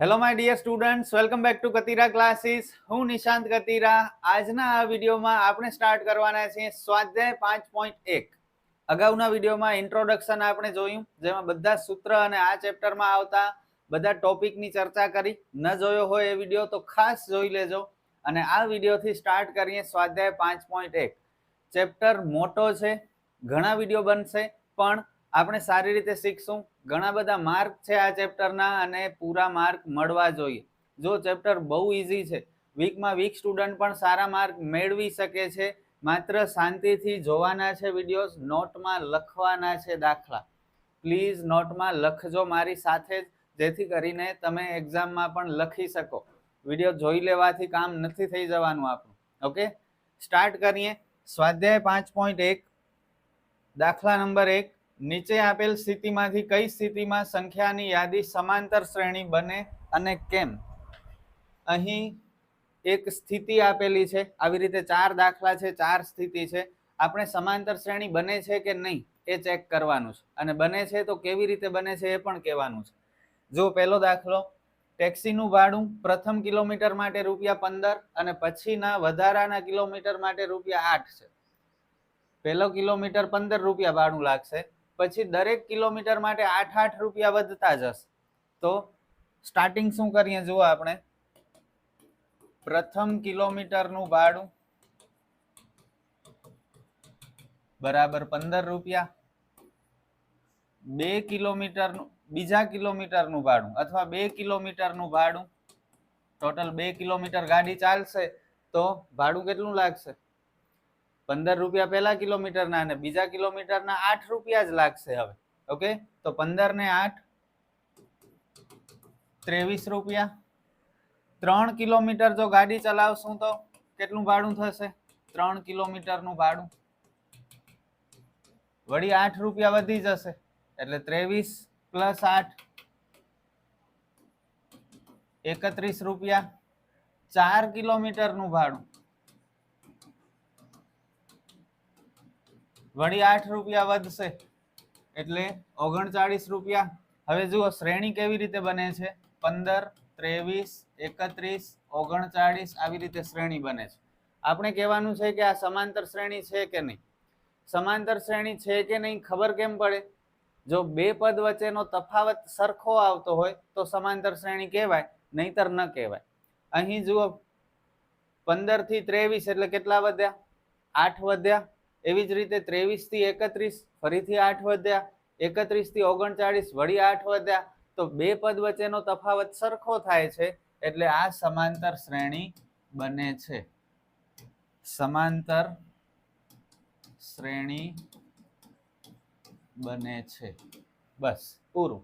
Hello my dear students, welcome back to Katira classes. હું નિશાંત કતીરા. આજના આ વિડીયોમાં આપણે સ્ટાર્ટ કરવાના છીએ સ્વાધ્યાય 5.1. અગાઉના વિડીયોમાં ઇન્ટ્રોડક્શન આપણે જોયું, જેમાં બધા સૂત્ર અને આ ચેપ્ટરમાં આવતા બધા ટોપિકની ચર્ચા કરી. ન જોયો હોય એ વિડીયો તો ખાસ જોઈ લેજો. અને આ વિડીયોથી સ્ટાર્ટ કરીએ સ્વાધ્યાય 5.1. ચેપ્ટર મોટો છે, ઘણા વિડીયો બનશે, પણ આપણે સારી રીતે શીખશું. ઘણા બધા માર્ક છે આ ચેપ્ટરના અને પૂરા માર્ક મળવા જોઈએ. જો ચેપ્ટર બહુ ઈઝી છે, વીકમાં વીક સ્ટુડન્ટ પણ સારા માર્ક મેળવી શકે છે. માત્ર શાંતિથી જોવાના છે વિડીયોઝ, નોટમાં લખવાના છે દાખલા. પ્લીઝ નોટમાં લખજો મારી સાથે જ, જેથી કરીને તમે એક્ઝામમાં પણ લખી શકો. વિડીયો જોઈ લેવાથી કામ નથી થઈ જવાનું આપણું. ઓકે, સ્ટાર્ટ કરીએ. સ્વાધ્યાય 5.1, દાખલા નંબર 1. નીચે આપેલ સ્થિતિમાંથી કઈ સ્થિતિમાં સંખ્યાની યાદી સમાંતર શ્રેણી બને અને કેમ? અહીં એક સ્થિતિ આપેલી છે, આવી રીતે 4 દાખલા છે, 4 સ્થિતિ છે. આપણે સમાંતર શ્રેણી બને છે કે નહીં એ ચેક કરવાનું છે, અને બને છે તો કેવી રીતે બને છે એ પણ કહેવાનું છે. જો પહેલો દાખલો, ટેક્સીનું ભાડું પ્રથમ કિલોમીટર માટે ₹15 અને પછીના વધારાના કિલોમીટર માટે ₹8 છે. પહેલો કિલોમીટર ₹15 ભાડું લાગશે, પછી દરેક કિલોમીટર માટે 8 રૂપિયા વધતા જશે. તો સ્ટાર્ટિંગ શું કરીએ જુઓ આપણે. પ્રથમ કિલોમીટરનું ભાડું બરાબર ₹15. બીજા કિલોમીટરનું ભાડું અથવા 2 કિલોમીટરનું ભાડું, ટોટલ 2 કિલોમીટર ગાડી ચાલશે તો ભાડું કેટલું લાગશે? ₹15 પહેલા કિલોમીટરના અને બીજા કિલોમીટરના 8 રૂપિયા જ લાગશે હવે. ઓકે, તો 15 ને 8 ₹23. 3 કિલોમીટર જો ગાડી ચલાવશું તો કેટલું ભાડું થશે? 3 કિલોમીટરનું ભાડું વળી 8 રૂપિયા વધી જશે, એટલે 23 + 8 ₹31. 4 કિલોમીટરનું ભાડું વળી 8 રૂપિયા વધશે, એટલે ₹39. હવે જુઓ શ્રેણી કેવી રીતે બને છે. 15, 23, 31, 39 આવી રીતે શ્રેણી બને છે. આપણે કહેવાનું છે કે આ સમાંતર શ્રેણી છે કે નહીં. સમાંતર શ્રેણી છે કે નહીં ખબર કેમ પડે? જો બે પદ વચ્ચેનો તફાવત સરખો આવતો હોય તો સમાંતર શ્રેણી કહેવાય, નહીતર ન કહેવાય. અહીં જુઓ 15 થી 23 એટલે કેટલા વધ્યા? 8 વધ્યા. એવી જ રીતે 23 થી 31 ફરીથી 8 વધ્યા. 31 થી 39 વળી 8 વધ્યા. તો બે પદ વચ્ચેનો તફાવત સરખો થાય છે, એટલે આ સમાંતર શ્રેણી બને છે. સમાંતર શ્રેણી બને છે. બસ પૂરું.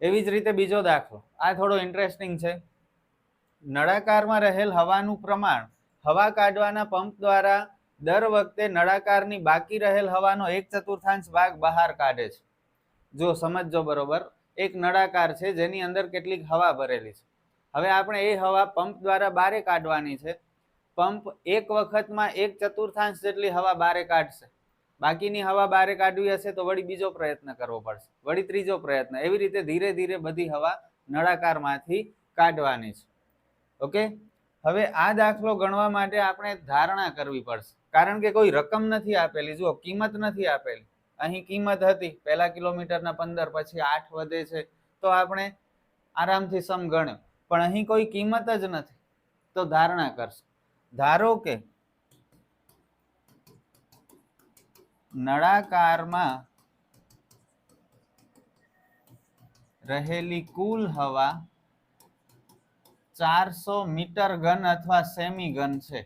એવી જ રીતે બીજો દાખલો, આ થોડો ઇન્ટરેસ્ટિંગ છે. નળાકારમાં રહેલ હવાનું પ્રમાણ હવા કાઢવાના પંપ દ્વારા દર વખતે નળાકારની બાકી રહેલ હવાનો 1/4 ભાગ બહાર કાઢે છે. જો સમજજો બરોબર. એક નળાકાર છે જેની અંદર કેટલીક હવા ભરેલી છે. હવે આપણે એ હવા પંપ દ્વારા બારે કાઢવાની છે. પંપ એક વખતમાં 1/4 જેટલી હવા બારે કાઢશે. બાકીની હવા બારે કાઢવી હશે તો વળી બીજો પ્રયત્ન કરવો પડશે, વળી ત્રીજો પ્રયત્ન. એવી રીતે ધીરે ધીરે બધી હવા નળાકારમાંથી કાઢવાની છે. ઓકે, હવે આ દાખલો ગણવા માટે આપણે ધારણા કરવી પડશે, કારણ કે કોઈ રકમ નથી આપેલી. જુઓ, કિંમત નથી આપેલી. અહીં કિંમત હતી પહેલા કિલોમીટરના 15, પછી 8 વધે છે, તો આપણે આરામથી સમ ગણ્યો. પણ અહીં કોઈ કિંમત જ નથી, તો ધારણા કરશું. ધારો કે નળાકારમાં રહેલી કુલ હવા 400 મીટર ઘન અથવા સેમી ઘન છે.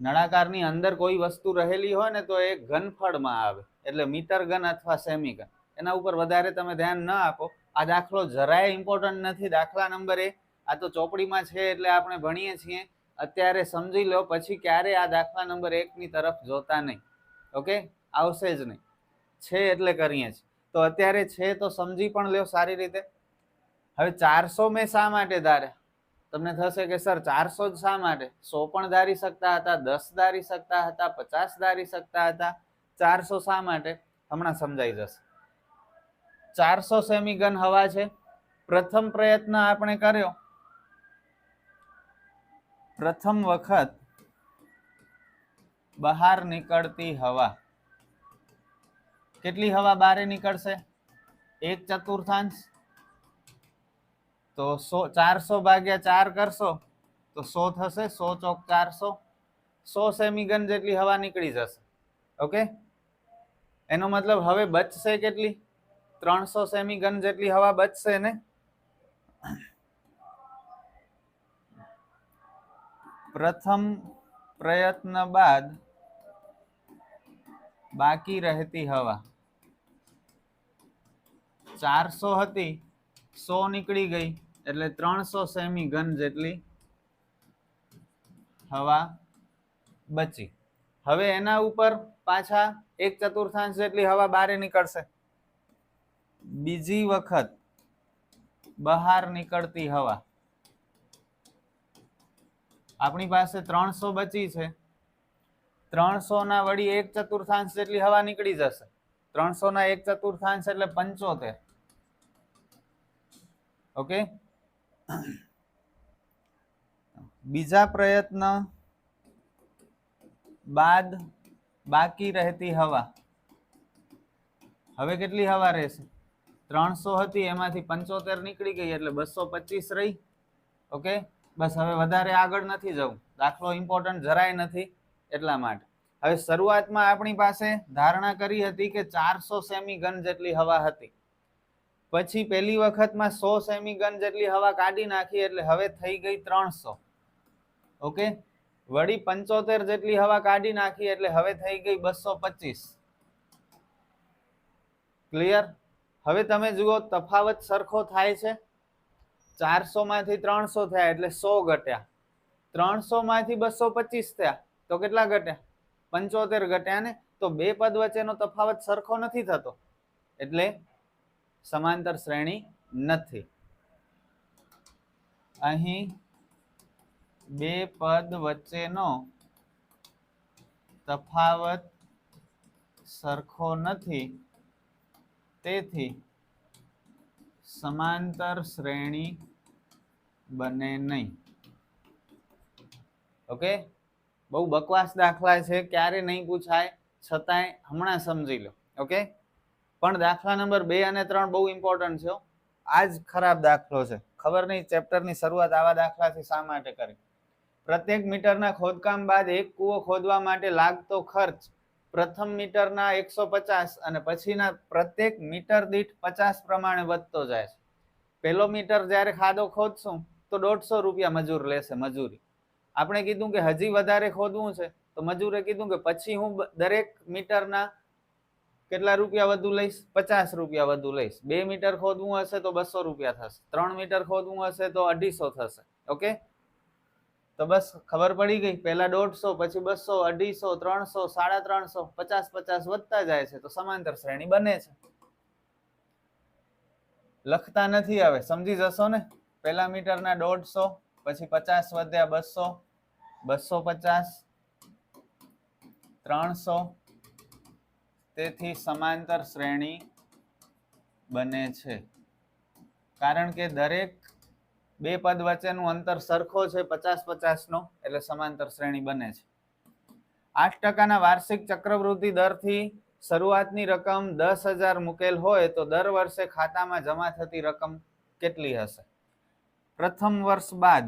નળાકારની અંદર કોઈ વસ્તુ રહેલી હોય ને તો એ ઘનફળમાં આવે, એટલે મીટર ઘન અથવા સેમી ઘન. એના ઉપર વધારે તમે ધ્યાન ન આપો. આ દાખલો જરાય ઇમ્પોર્ટન્ટ નથી. દાખલા નંબર 1 આ તો ચોપડીમાં છે એટલે આપણે ભણીએ છીએ. અત્યારે સમજી લો, પછી ક્યારે આ દાખલા નંબર 1 ની તરફ જોતા નહીં. ઓકે, આવશે જ નહીં. છે એટલે કરીએ છીએ, તો અત્યારે છે તો સમજી પણ લ્યો સારી રીતે. હવે 400 મેં શા માટે ધારે? તમને થશે કે સર 400 જ શા માટે? 100 પણ ધારી શકતા હતા, 10 ધારી શકતા હતા, 50 ધારી શકતા હતા. 400 શા માટે? હમણાં સમજાઈ જશે. 400 સેમી ઘન હવા છે. પ્રથમ પ્રયત્ન આપણે કર્યો, પ્રથમ વખત બહાર નીકળતી હવા, કેટલી હવા બહાર નીકળશે? 1/4, તો 400 ભાગ્યા 4 કરશો તો 100 થશે, 100 ચોક 400, 100 સેમી ગન જેટલી હવા નીકળી જશે. ઓકે, એનો મતલબ હવે બચશે કેટલી? 300 સેમી ગન જેટલી હવા બચશે ને. પ્રથમ પ્રયત્ન બાદ બાકી રહેતી હવા 400 હતી, 100 નીકળી ગઈ, એટલે 300 સેમી ઘન જેટલી હવા બચી. હવે એના ઉપર પાછા 1/4 જેટલી હવા બહાર નીકળશે. બીજી વખત બહાર નીકળતી હવા, આપણી પાસે 300 બચી છે, 300 ના વળી 1/4 જેટલી હવા નીકળી જશે. 300 ના 1/4 એટલે 75. ઓકે, બીજા પ્રયત્ન બાદ બાકી રહેતી હવા, હવે કેટલી હવા રહેશે? 300 હતી, એમાંથી 75 નીકળી ગઈ, એટલે 225 રહી. ઓકે, બસ, હવે વધારે આગળ નથી જવું, દાખલો ઇમ્પોર્ટન્ટ જરાય નથી એટલા માટે. હવે શરૂઆતમાં આપણી પાસે ધારણા કરી હતી કે 400 સેમી ઘન જેટલી હવા હતી, પછી પહેલી વખતમાં 100 સેમી ઘન જેટલી હવા કાઢી નાખી, એટલે હવે થઈ ગઈ 300. ઓકે, વળી 75 જેટલી હવા કાઢી નાખી, એટલે હવે થઈ ગઈ 225. ક્લિયર? હવે તમે જુઓ તફાવત સરખો થાય છે. 400 માંથી 300 થયા એટલે 100 ઘટ્યા, 300 માંથી 225 થયા તો કેટલા ઘટ્યા? 75 ઘટ્યા ને. તો બે પદ વચ્ચેનો તફાવત સરખો નથી થતો, એટલે સમાંતર શ્રેણી નથી. અહીં બે પદ વચ્ચેનો તફાવત સરખો નથી, તેથી સમાંતર શ્રેણી બને નહીં. ઓકે, બહુ બકવાસ દાખલા છે, ક્યારે નહીં પૂછાય, છતાંય હમણાં સમજી લો. ઓકે, પણ દાખલા નંબર 2 અને 3 બહુ ઇમ્પોર્ટન્ટ છે. આ જ ખરાબ દાખલો છે, ખબર નહીં ચેપ્ટરની શરૂઆત આવા દાખલાથી શા માટે કરી. પ્રત્યેક મીટરના ખોદકામ બાદ એક કૂવો ખોદવા માટે લાગતો ખર્ચ પ્રથમ મીટરના 150 અને પછીના પ્રત્યેક મીટર દીઠ 50 પ્રમાણે વધતો જાય છે. પહેલો મીટર જ્યારે ખાડો ખોદશું તો 150 રૂપિયા મજૂર લેશે મજૂરી. આપણે કીધું કે હજી વધારે ખોદવું છે, તો મજૂરે કીધું કે પછી હું દરેક મીટરના કેટલા રૂપિયા વધુ લઈશ? 50 રૂપિયા વધુ લઈશ. 2 મીટર ખોદવું હશે તો 200 રૂપિયા થશે, 3 મીટર ખોદવું હશે તો 250 થશે. ઓકે, તો બસ ખબર પડી ગઈ. પહેલા 150, પછી 200, 250, 300, 350, 50 વધતા જાય છે, તો સમાંતર શ્રેણી બને છે. લખતા નથી, હવે સમજી જશો ને. પહેલા મીટરના 150, પછી 50 વધ્યા 200, 250, 300, તેથી સમાંતર શ્રેણી બને છે. કારણ કે દરેક બે પદ વચ્ચેનું અંતર સરખો છે 50-50 નો, એટલે સમાંતર શ્રેણી બને છે. 8% વાર્ષિક ચક્રવૃદ્ધિ દરથી શરૂઆતની રકમ 10,000 મૂકેલ હોય તો દર વર્ષે ખાતામાં જમા થતી રકમ કેટલી હશે? પ્રથમ વર્ષ બાદ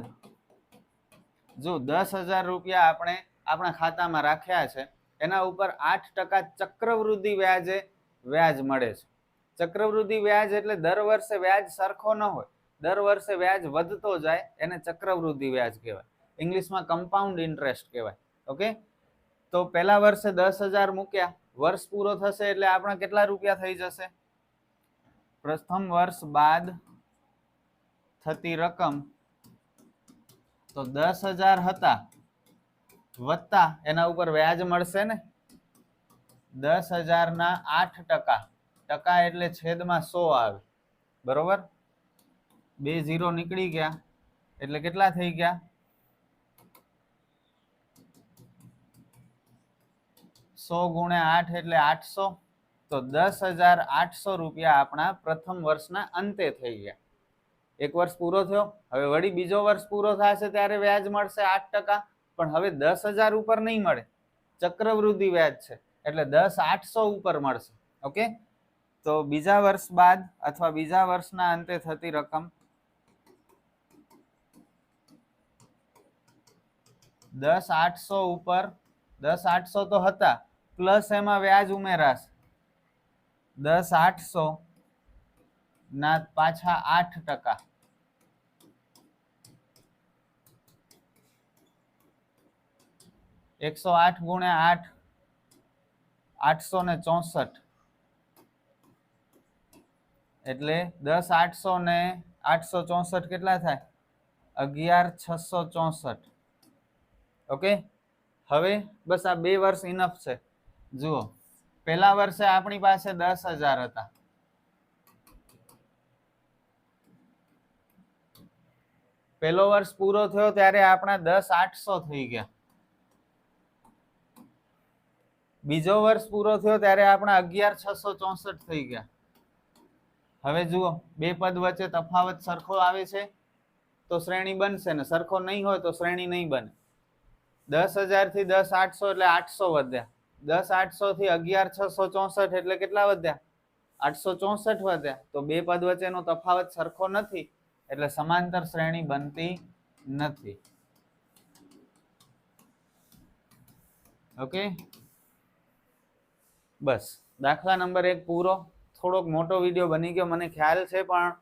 જો 10,000 રૂપિયા આપણે આપણા ખાતામાં રાખ્યા છે, એના ઉપર 8% ચક્રવૃદ્ધિ વ્યાજે વ્યાજ મળે છે. ચક્રવૃદ્ધિ વ્યાજ એટલે દર વર્ષે વ્યાજ સરખો ન હોય, દર વર્ષે વ્યાજ વધતો જાય, એને ચક્રવૃદ્ધિ વ્યાજ કહેવાય. ઇંગ્લિશમાં કમ્પાઉન્ડ ઇન્ટરેસ્ટ કહેવાય. ઓકે, તો પહેલા વર્ષે 10,000 મૂક્યા, વર્ષ પૂરો થશે એટલે આપણા કેટલા રૂપિયા થઈ જશે? પ્રથમ વર્ષ બાદ થતી રકમ તો 10,000 હતા વત્તા એના ઉપર વ્યાજ મળશે ને. 10,000 ના 8%, ટકા એટલે છેદમાં 100 આવે, બરોબર. 2 0 નીકળી ગયા, એટલે કેટલા થઈ ગયા? 100 ગુણ્યા 8 એટલે 800. તો 10,800 રૂપિયા આપણા પ્રથમ વર્ષના અંતે થઈ ગયા. એક વર્ષ પૂરો થયો, હવે વળી બીજો વર્ષ પૂરો થશે ત્યારે વ્યાજ મળશે 8%, પણ હવે 10,000 ઉપર નહીં મળે, ચક્રવૃદ્ધિ વ્યાજ છે એટલે 10,800 ઉપર મળશે. ઓકે, તો બીજા વર્ષ બાદ અથવા બીજા વર્ષના અંતે થતી રકમ 10,800 ઉપર 10,800 તો હતા, પ્લસ એમાં વ્યાજ ઉમેરાશે 10,800 ના પાછા 8%, $108 ગુણ્યા 8, 864, એટલે 10,800 ને 864 કેટલા થાય? 11,664. ઓકે, હવે બસ આ 2 વર્ષ ઇનફ છે. જુઓ, પહેલા વર્ષે આપણી પાસે 10,000 હતા, પહેલો વર્ષ પૂરો થયો ત્યારે આપણા 10,800 થઈ ગયા, બીજો વર્ષ પૂરો થયો ત્યારે આપણા 11,664 થઈ ગયા. હવે જુઓ, બે પદ વચ્ચે તફાવત સરખો આવે છે તો શ્રેણી બનશે, ને સરખો નહીં હોય તો શ્રેણી નહીં બને. 10,000 થી 10,800 એટલે 800 વધ્યા, 10,800 થી 11,664 એટલે કેટલા વધ્યા? 864 વધ્યા. તો બે પદ વચ્ચેનો તફાવત સરખો નથી એટલે સમાંતર શ્રેણી બનતી નથી. ઓકે, બસ દાખલા નંબર 1 પૂરો. થોડોક મોટો વિડીયો બની ગયો મને ખ્યાલ છે, પણ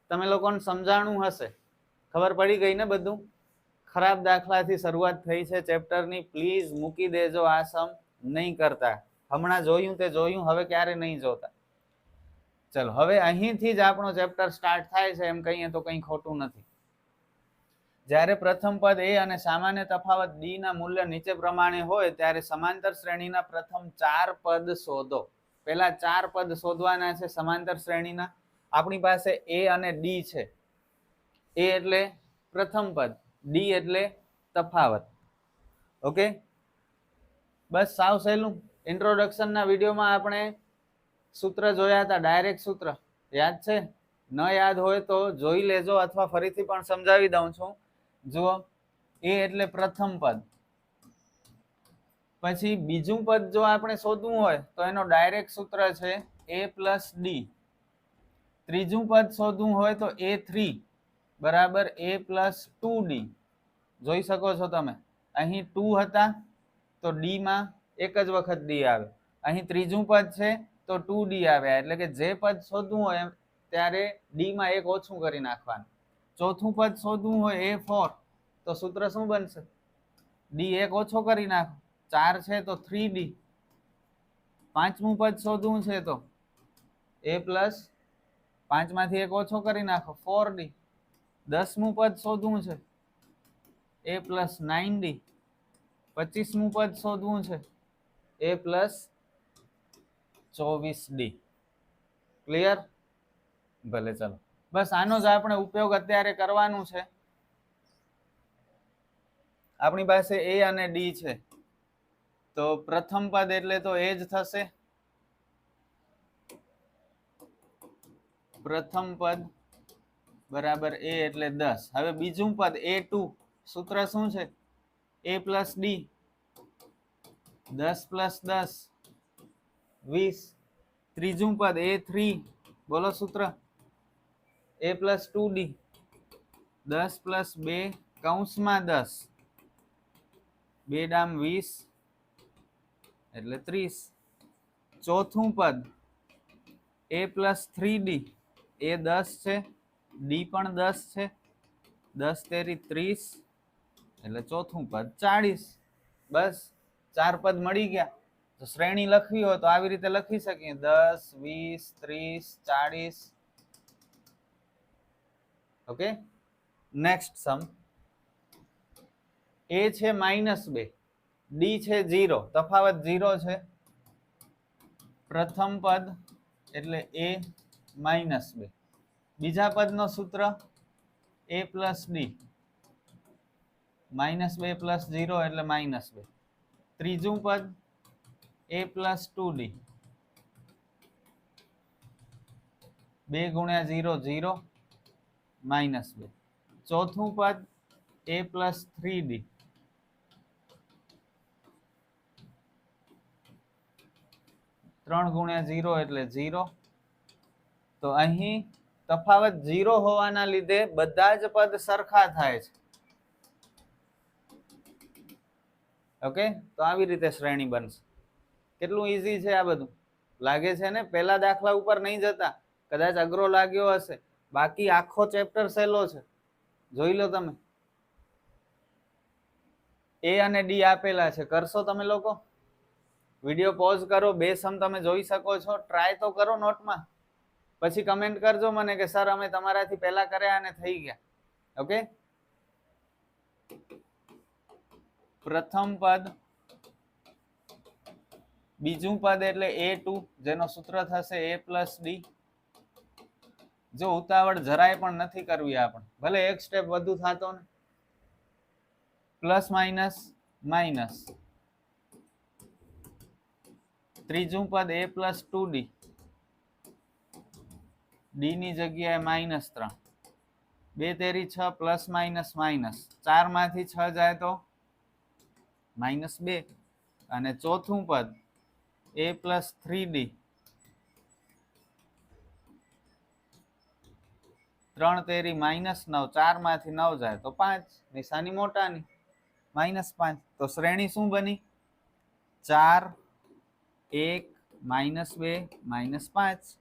તમે લોકોને સમજાણું હશે, ખબર પડી ગઈ ને બધું. ખરાબ દાખલાથી શરૂઆત થઈ છે ચેપ્ટરની, પ્લીઝ મૂકી દેજો આ સમ, નહીં કરતા. હમણાં જોયું તે જોયું, હવે ક્યારે નહીં જોતા. ચલો, હવે અહીંથી જ આપણો ચેપ્ટર સ્ટાર્ટ થાય છે, એમ કહીએ તો કંઈ ખોટું નથી. જ્યારે પ્રથમ પદ એ અને સામાન્ય તફાવત ડી ના મૂલ્ય નીચે પ્રમાણે હોય ત્યારે સમાંતર શ્રેણીના પ્રથમ 4 પદ શોધો. પેલા 4 પદ શોધવાના છે સમાંતર શ્રેણીના. આપણી પાસે એ અને ડી છે. એ એટલે પ્રથમ પદ, ડી એટલે તફાવત. ઓકે, બસ સાવ સહેલું. ઇન્ટ્રોડક્શનના વિડીયોમાં આપણે સૂત્ર જોયા હતા, ડાયરેક્ટ સૂત્ર યાદ છે? ન યાદ હોય તો જોઈ લેજો, અથવા ફરીથી પણ સમજાવી દઉં છું. જુઓ, એ એટલે પ્રથમ પદ, પછી બીજું પદ જો આપણે શોધવું હોય તો એનો ડાયરેક્ટ સૂત્ર છે a પ્લસ ડી. ત્રીજું પદ શોધવું હોય તો a3 બરાબર a પ્લસ 2d. જોઈ શકો છો તમે, અહીં 2 હતા તો ડી માં એક જ વખત ડી આવે, અહીં ત્રીજું પદ છે તો 2d આવ્યા, એટલે કે જે પદ શોધવું હોય ત્યારે ડી માં એક ઓછું કરી નાખવાનું. ચોથું પદ શોધવું હોય a4 તો સૂત્ર શું બનશે? ડી એક ઓછો કરી નાખો, 4 છે તો 3d. પાંચમું પદ શોધવું છે તો a પ્લસ 5 માંથી એક ઓછો કરી નાખો 4d. 10મું પદ શોધવું છે a પ્લસ 9d. 25મું પદ શોધવું છે a પ્લસ 24d. ક્લિયર? ભલે, ચલો, બસ આનો જ આપણે ઉપયોગ અત્યારે કરવાનું છે. આપણી પાસે a અને d છે, તો પ્રથમ પદ એટલે તો એ જ થશે. પ્રથમ પદ બરાબર a એટલે 10. હવે બીજું પદ a2, સૂત્ર શું છે? a plus D, 10 plus 10 20. ત્રીજું પદ a3, બોલો સૂત્ર? a પ્લસ 2d, 10 પ્લસ 2 કૌંસમાં 10, 2 ડામ 20 એટલે 30. ચોથું પદ a પ્લસ 3d, એ 10 છે, ડી પણ 10 છે, 10 તેરી 30 એટલે ચોથું પદ 40. બસ 4 પદ મળી ગયા. તો શ્રેણી લખવી હોય તો આવી રીતે લખી શકીએ, 10 20 30 40. ઓકે, નેક્સ્ટ સમ. એ છે -2, ડી છે 0, તફાવત 0 છે. પ્રથમ પદ એટલે a -2. બીજા પદનો સૂત્ર a પ્લસ ડી, -2 પ્લસ 0 એટલે -2. ત્રીજું પદ a પ્લસ 2d, 2 ગુણ્યા 0 0, -2, ચોથું પદ a + 3d, 3 × 0 એટલે 0. તો અહીં તફાવત 0 હોવાના લીધે બધા જ પદ સરખા થાય છે. ઓકે, તો આવી રીતે શ્રેણી બનશે. કેટલું ઈઝી છે આ બધું, લાગે છે ને? પહેલા દાખલા ઉપર નહીં જતા, કદાચ અઘરો લાગ્યો હશે, બાકી આખો ચેપ્ટર સહેલો છે. જોઈ લો તમે. એ અને ડી આપેલા છે, કરશો તમે લોકો? વિડીયો પોઝ કરો, બે સમ તમે જોઈ શકો છો, ટ્રાય તો કરો નોટમાં, પછી કમેન્ટ કરજો મને કે સર અમે તમારાથી પહેલા કર્યા અને થઈ ગયા. ઓકે, પ્રથમ પદ, બીજું પદ એટલે a2, જેનો સૂત્ર થશે a + d. જો ઉતાવળ જરાય પણ નથી કરવી આપણે, ભલે એક સ્ટેપ વધુ થતો ને. પ્લસ માઇનસ માઇનસ, ત્રીજું પદ a + 2d, ડી ની જગ્યાએ -3, 2 તેરી 6, પ્લસ માઇનસ માઇનસ, 4 માંથી 6 જાય તો -2. અને ચોથું પદ a + 3d, 3 તેરી -9, 4 માંથી 9 જાય તો 5, નિશાની મોટાની -5. તો શ્રેણી શું બની? 4, 1, -2, -5.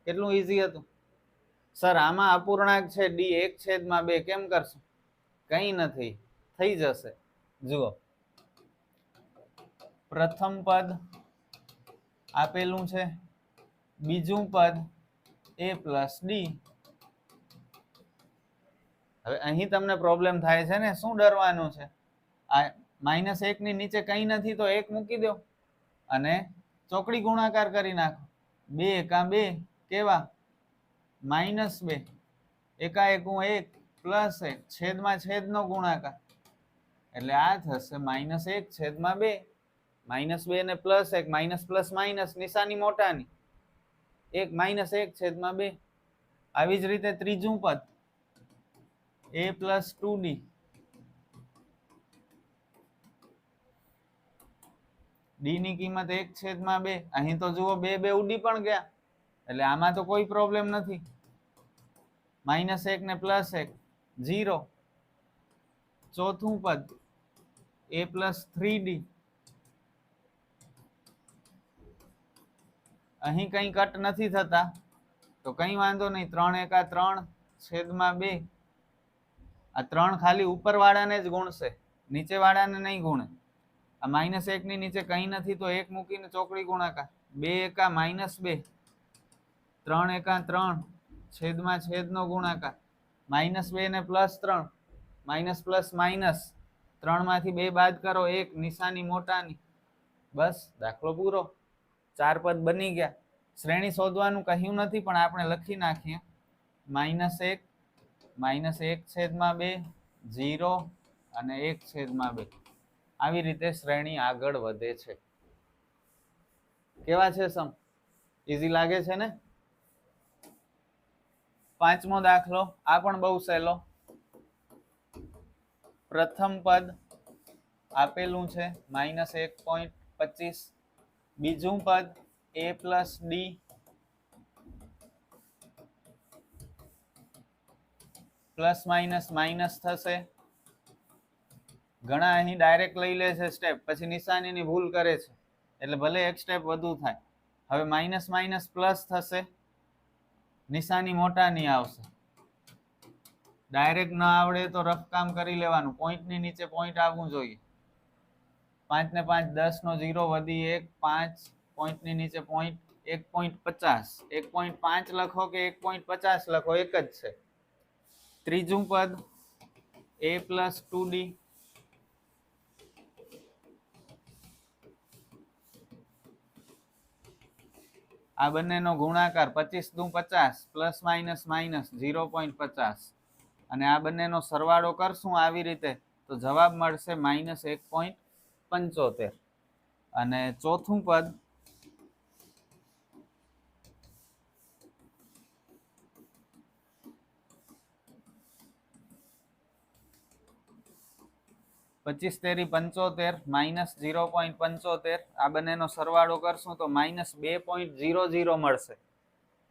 કેટલું ઈઝી હતું. સર આમાં અપૂર્ણાંક છે ડી 1/2, કેમ કરશું? કઈ નથી, થઈ જશે. જુઓ, પ્રથમ પદ આપેલું છે, બીજું પદ a + d. હવે અહીં તમને પ્રોબ્લેમ થાય છે ને, શું ડરવાનું છે? આ -1 ની નીચે કઈ નથી તો 1 મૂકી દો અને ચોકડી ગુણાકાર કરી નાખો. 2 એકા 2 કેવા? -2, એકા એકું 1 + 1, છેદમાં છેદનો ગુણાકાર એટલે આ થશે -1/2. -2 ને +1, માઇનસ પ્લસ માઇનસ, નિશાની મોટાની 1, -1/2. આવી જ રીતે ત્રીજું પદ a + 2d, ડી ની કિંમત 1/2. અહીં તો જુઓ 2 ઉડી પણ ગયા, એટલે આમાં તો કોઈ પ્રોબ્લેમ નથી. -1 ને +1, 0. ચોથું પદ a + 3d, અહીં કઈ કટ નથી થતા તો કઈ વાંધો નહીં, 3 એકા 3, છેદમાં 2. આ 3 ખાલી ઉપર વાળાને જ ગુણશે, નીચે વાળાને નહીં ગુણે. આ -1 ની નીચે કઈ નથી તો 1 મૂકીને ચોકડી ગુણાકાર, 2 એકા -2, 3 એકા 3, છેદમાં છેદનો ગુણાકાર, -2 ને +3, માઇનસ પ્લસ માઇનસ, 3 માંથી 2 બાદ કરો 1, નિશાની મોટાની. બસ દાખલો પૂરો. 4 પદ બની ગયા. શ્રેણી શોધવાનું કહ્યું નથી પણ આપણે લખી નાખીએ. -1, -1/2, 0 અને 1/2. આવી રીતે શ્રેણી આગળ વધે છે. કેવા છે સમ? ઈઝી લાગે છે ને? પાંચમો દાખલો, આ પણ બહુ સહેલો. પ્રથમ પદ આપેલું છે -1.25, બીજું પદ a + d, plus minus minus થશે. ઘણા અહીં ડાયરેક્ટ લઈ લે છે સ્ટેપ, પછી નિશાનીની ભૂલ કરે છે, એટલે ભલે એક સ્ટેપ વધુ થાય. હવે માઇનસ માઇનસ પ્લસ થશે, નિશાની મોટાની આવશે. ડાયરેક્ટ ન આવડે તો રફ કામ કરી લેવાનું, પોઈન્ટની નીચે પોઈન્ટ આવવું જોઈએ. 5 ને 5 10 નો 0 વધી 1, 5, પોઈન્ટની નીચે પોઈન્ટ, 1.50, 1.5 લખો કે 1.50 લખો, એક જ છે. ત્રીજું પદ a + 2d, આ બંનેનો ગુણાકાર 25 દુ 50, પ્લસ માઇનસ માઇનસ 0.50, અને આ બંનેનો સરવાળો કરશું આવી રીતે તો જવાબ મળશે -1.75. અને ચોથું પદ 25 તેરી 75 માઇનસ 0.75 આ બંનેનો સરવાળો કરશું તો માઇનસ 2.00 મળશે.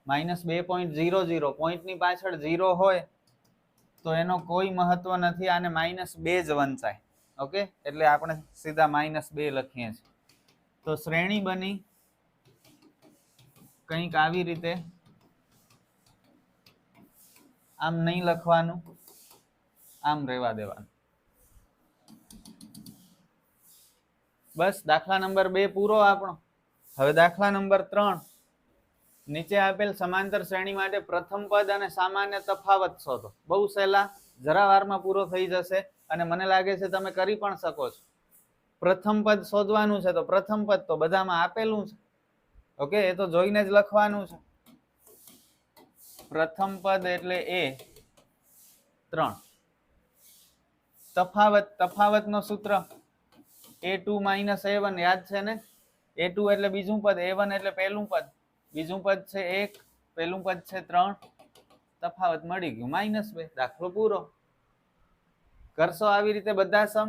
માઇનસ 2.00 પોઈન્ટની પાછળ 0 હોય તો એનો કોઈ મહત્વ નથી, આને -2 જ વંચાય. ઓકે, એટલે આપણે સીધા -2 લખીએ છીએ. તો શ્રેણી બની કંઈક આવી રીતે. આમ નહીં લખવાનું, આમ રહેવા દેવાનું. બસ દાખલા નંબર 2 પૂરો આપણો. હવે દાખલા નંબર 3, નીચે આપેલ સમાંતર શ્રેણી માટે પ્રથમ પદ અને સામાન્ય તફાવત શોધો. બહુ સહેલા, જરા વારમાં પૂરો થઈ જશે અને મને લાગે છે તમે કરી પણ શકો છો. પ્રથમ પદ શોધવાનું છે તો પ્રથમ પદ તો બધામાં આપેલું છે. ઓકે, એ તો જોઈને જ લખવાનું છે. પ્રથમ પદ એટલે a3. તફાવતનો સૂત્ર a2 - a1 યાદ છે ને? a2 એટલે બીજું પદ, a1 એટલે પહેલું પદ. બીજું પદ છે 1, પહેલું પદ છે 3. તફાવત મળી ગયું -2. દાખલો પૂરો. કરશો આવી રીતે બધા સમ?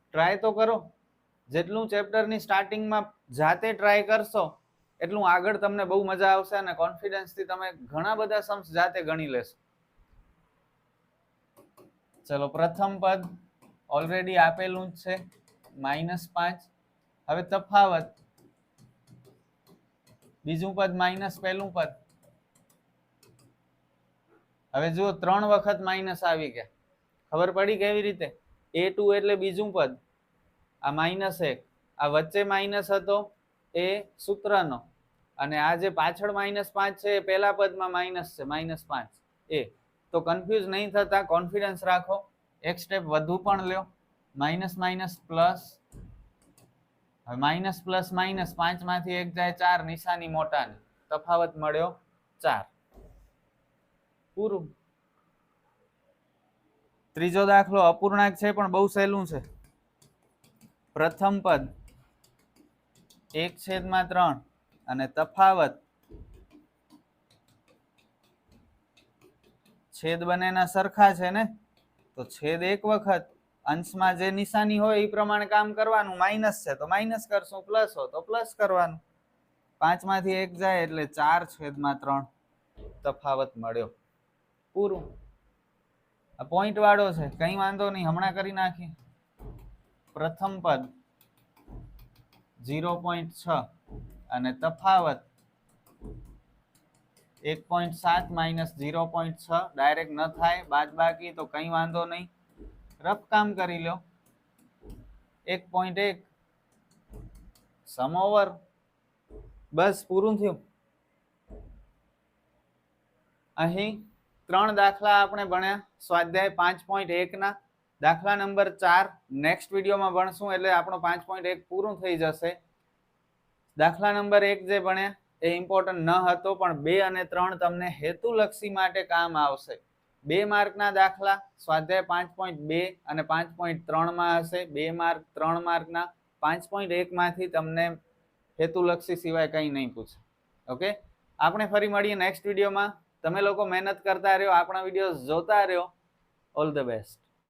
ટ્રાય તો કરો. જેટલું ચેપ્ટરની સ્ટાર્ટિંગમાં જાતે ટ્રાય કરશો એટલું આગળ તમને બહુ મજા આવશે અને કોન્ફિડન્સથી તમે ઘણા બધા સમ્સ જાતે ગણી લેશો. ચલો, પ્રથમ પદ ઓલરેડી આપેલું જ છે -5. હવે તફાવત, બીજું પદ માઇનસ પહેલું પદ. હવે જુઓ 3 વખત માઇનસ આવી ગયા. ખબર પડી કેવી રીતે? a2 એટલે બીજું પદ, આ -1, આ વચ્ચે માઇનસ હતો એ સૂત્રનો, અને આ જે પાછળ -5 છે એ પહેલા પદમાં માઇનસ છે, -5 એ. તો કન્ફ્યુઝ નહીં થતા, કોન્ફિડન્સ રાખો. એક સ્ટેપ વધુ પણ લ્યો. Minus minus plus. હવે માઇનસ પ્લસ માઇનસ, 5 માંથી 1 જાય 4, નિશાની મોટાની. તફાવત મળ્યો 4. પૂરું. ત્રીજો દાખલો અપૂર્ણાંક છે પણ બહુ સહેલું છે. પ્રથમ પદ 1/3 અને તફાવત છેદ બંનેના સરખા છે ને, તો છેદ એક વખત, અંશમાં જે નિશાની હોય એ પ્રમાણે કામ કરવાનું. માઇનસ છે તો માઇનસ કરશું, પ્લસ હોય તો પ્લસ કરવાનું. 5 માંથી 1 જાય એટલે 4/3 તફાવત મળ્યો. પૂરું. આ પોઈન્ટ વાળો છે, કઈ વાંધો નહીં, હમણાં કરી નાખીએ. પ્રથમ પદ 0.6 અને તફાવત 1.7 માઇનસ 0.6. ડાયરેક્ટ ન થાય, બાદબાકી તો કઈ વાંધો નહીં, રફ કામ કરી લો. 1.1 સમ ઓવર. બસ પૂરું થયું. અહીં 3 દાખલા આપણે ભણ્યા સ્વાધ્યાય 5.1 ના. દાખલા નંબર 4 નેક્સ્ટ વિડીયોમાં ભણશું, એટલે આપણો 5.1 પૂરું થઈ જશે. દાખલા નંબર 1 જે ભણ્યા એ ઇમ્પોર્ટન્ટ ન હતો, પણ 2 અને 3 તમને હેતુલક્ષી માટે કામ આવશે. 2 માર્કના દાખલા સ્વાધ્યાય 5.2 અને 5.3 માં હશે. 2 માર્ક 3 માર્કના. 5.1 માંથી તમને હેતુલક્ષી સિવાય કંઈ નહીં પૂછે. ઓકે, આપણે ફરી મળીએ નેક્સ્ટ વિડીયોમાં. તમે લોકો મહેનત કરતા રહ્યો, આપણા વિડીયોઝ જોતા રહ્યો. All the best.